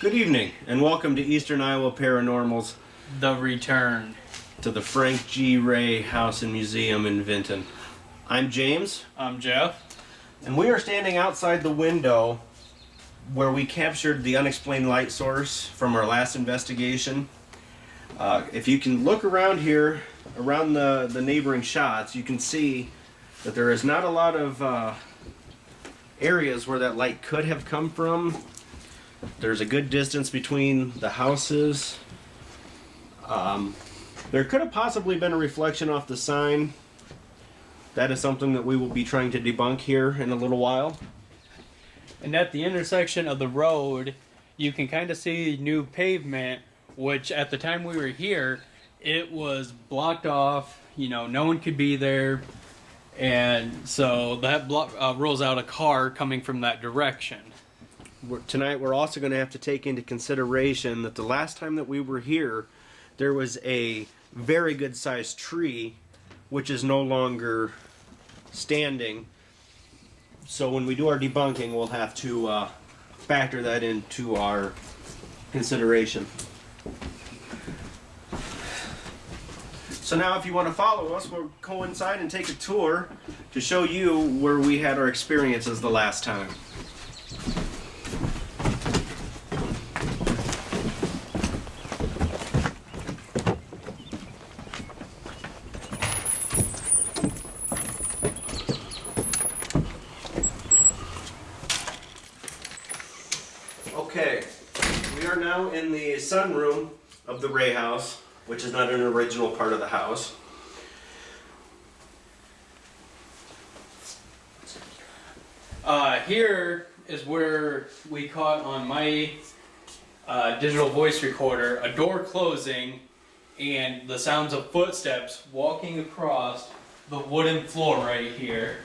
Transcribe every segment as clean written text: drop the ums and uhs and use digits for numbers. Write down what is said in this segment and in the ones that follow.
Good evening, and welcome to Eastern Iowa Paranormal's The Return to the Frank G. Ray House and Museum in Vinton. I'm James. I'm Jeff. And we are standing outside the window where we captured the unexplained light source from our last investigation. If you can look around here, around the neighboring shots, you can see that there is not a lot of areas where that light could have come from. There's a good distance between the houses. There could have possibly been a reflection off the sign. That is something that we will be trying to debunk here in a little while. And at the intersection of the road, you can kind of see new pavement, which at the time we were here, it was blocked off. You know, no one could be there. And so that rolls out a car coming from that direction. Tonight we're also going to have to take into consideration that the last time that we were here, there was a very good sized tree which is no longer standing. So when we do our debunking, we'll have to factor that into our consideration. So now if you want to follow us, we'll go inside and take a tour to show you where we had our experiences the last time. Okay, we are now in the sunroom of the Ray house, which is not an original part of the house. Here is where we caught on my digital voice recorder a door closing and the sounds of footsteps walking across the wooden floor right here.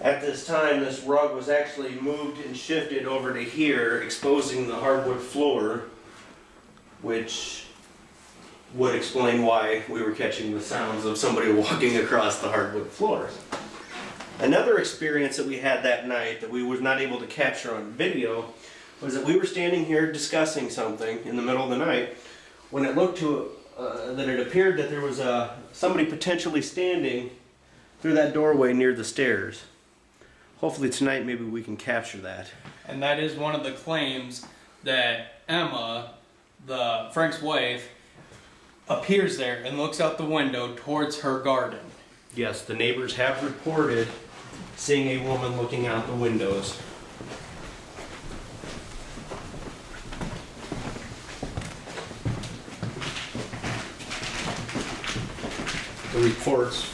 At this time, this rug was actually moved and shifted over to here, exposing the hardwood floor, which would explain why we were catching the sounds of somebody walking across the hardwood floors. Another experience that we had that night that we was not able to capture on video was that we were standing here discussing something in the middle of the night when it looked to that it appeared that there was somebody potentially standing through that doorway near the stairs. Hopefully tonight maybe we can capture that. And that is one of the claims that Emma, Frank's wife, appears there and looks out the window towards her garden. Yes, the neighbors have reported seeing a woman looking out the windows. The reports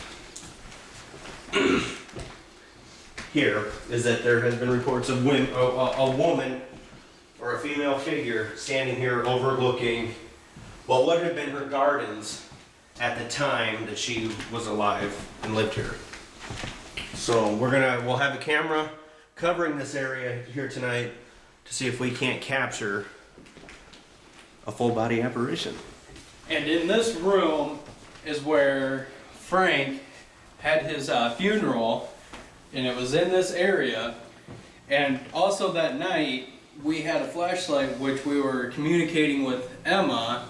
here is that there has been reports of a woman or a female figure standing here overlooking what would have been her gardens at the time that she was alive and lived here. So we'll have a camera covering this area here tonight to see if we can't capture a full body apparition. And in this room is where Frank had his funeral, and it was in this area. And also that night we had a flashlight which we were communicating with Emma,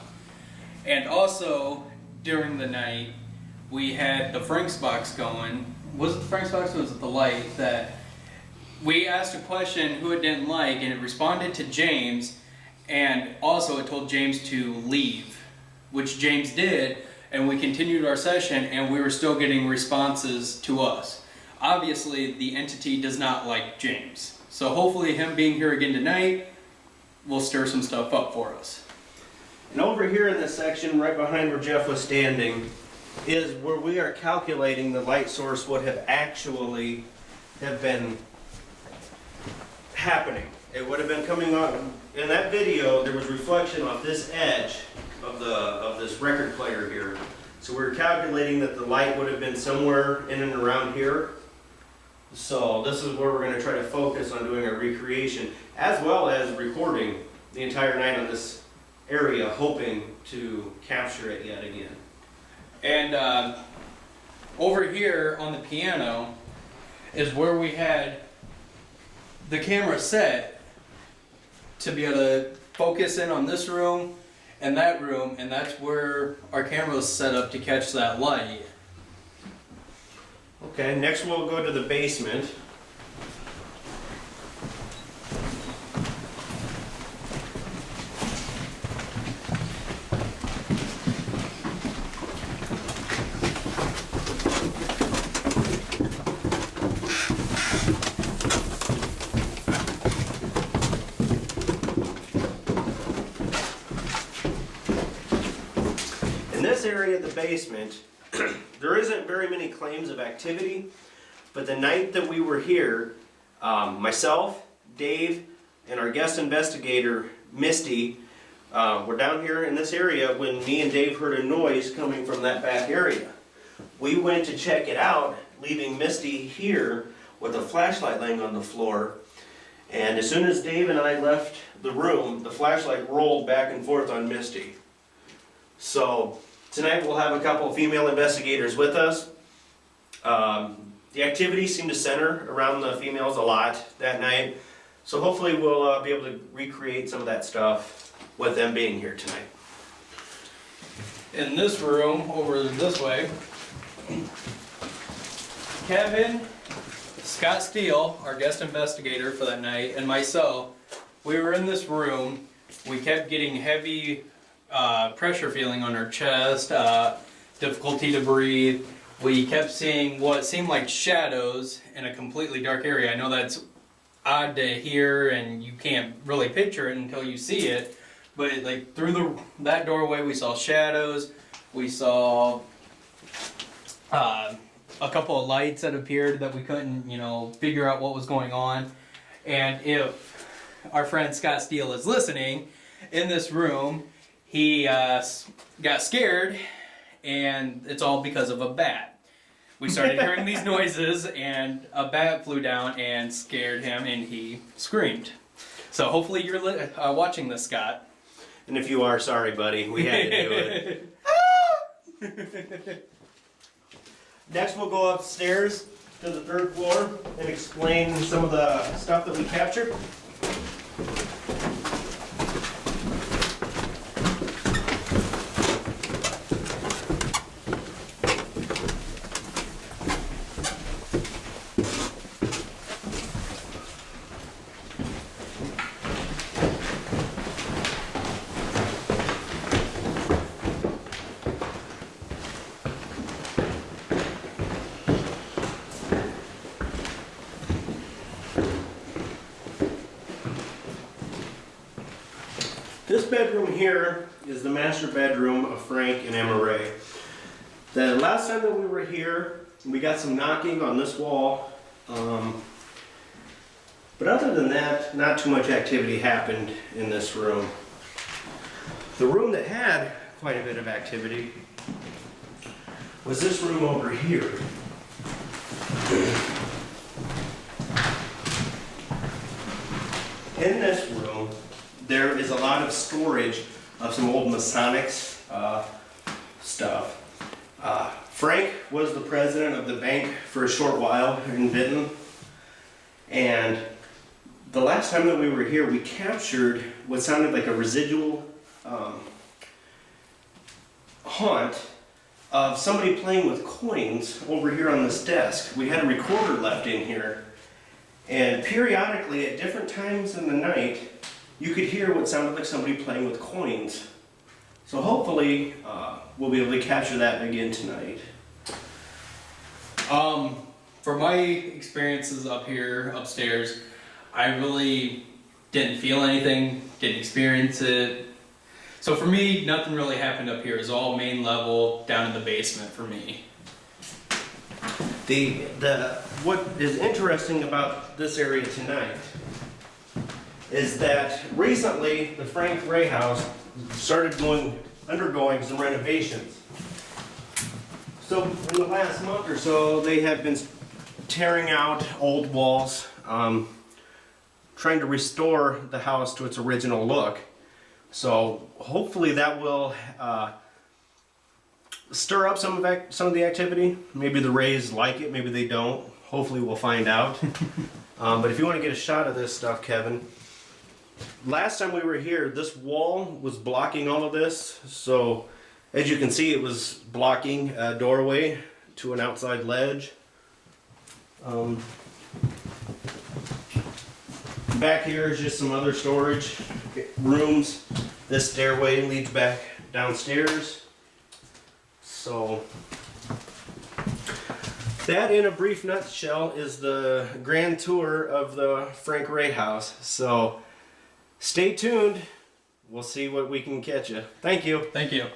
and also during the night we had the Frank's box going. Was it the Frank's box or was it the light? That we asked a question who it didn't like, and it responded to James, and also it told James to leave, which James did, and we continued our session and we were still getting responses to us. Obviously the entity does not like James, so hopefully him being here again tonight will stir some stuff up for us. And over here in this section, right behind where Jeff was standing, is where we are calculating the light source would have actually have been happening. It would have been coming on. In that video, there was reflection off this edge of this record player here. So we're calculating that the light would have been somewhere in and around here. So this is where we're going to try to focus on doing a recreation, as well as recording the entire night on this area, hoping to capture it yet again. And over here on the piano is where we had the camera set, to be able to focus in on this room and that's where our camera was set up to catch that light. Okay, next we'll go to the basement. In this area of the basement, there isn't very many claims of activity, but the night that we were here, myself, Dave, and our guest investigator, Misty, were down here in this area when me and Dave heard a noise coming from that back area. We went to check it out, leaving Misty here with a flashlight laying on the floor, and as soon as Dave and I left the room, the flashlight rolled back and forth on Misty. So tonight we'll have a couple of female investigators with us. The activities seem to center around the females a lot that night, so hopefully we'll be able to recreate some of that stuff with them being here tonight. In this room, over this way, Kevin, Scott Steele, our guest investigator for that night, and myself, we were in this room. We kept getting heavy pressure feeling on our chest, difficulty to breathe. We kept seeing what seemed like shadows in a completely dark area. I know that's odd to hear and you can't really picture it until you see it, but like through that doorway we saw shadows. We saw a couple of lights that appeared that we couldn't, figure out what was going on. And if our friend Scott Steele is listening, in this room, he got scared, and it's all because of a bat. We started hearing these noises, and a bat flew down and scared him, and he screamed. So hopefully you're watching this, Scott. And if you are, sorry buddy, we had to do it. Next we'll go upstairs to the 3rd floor and explain some of the stuff that we captured. This bedroom here is the master bedroom of Frank and Emma Ray. The last time that we were here, we got some knocking on this wall. But other than that, not too much activity happened in this room. The room that had quite a bit of activity was this room over here. In this room, there is a lot of storage of some old Masonics stuff. Frank was the president of the bank for a short while in Benton, and the last time that we were here, we captured what sounded like a residual haunt of somebody playing with coins over here on this desk. We had a recorder left in here, and periodically at different times in the night, you could hear what sounded like somebody playing with coins. So hopefully we'll be able to capture that again tonight. For my experiences up here, upstairs, I really didn't feel anything, didn't experience it. So for me, nothing really happened up here. It was all main level, down in the basement for me. What is interesting about this area tonight is that recently the Frank Ray house started undergoing some renovations. So in the last month or so, they have been tearing out old walls, trying to restore the house to its original look. So hopefully that will stir up some of the activity. Maybe the Rays like it, maybe they don't. Hopefully we'll find out. But if you want to get a shot of this stuff, Kevin. last time we were here, this wall was blocking all of this. So as you can see, it was blocking a doorway to an outside ledge. Back here is just some other storage rooms. This stairway leads back downstairs. So that, in a brief nutshell, is the grand tour of the Frank Ray house. So stay tuned. We'll see what we can catch you. Thank you. Thank you.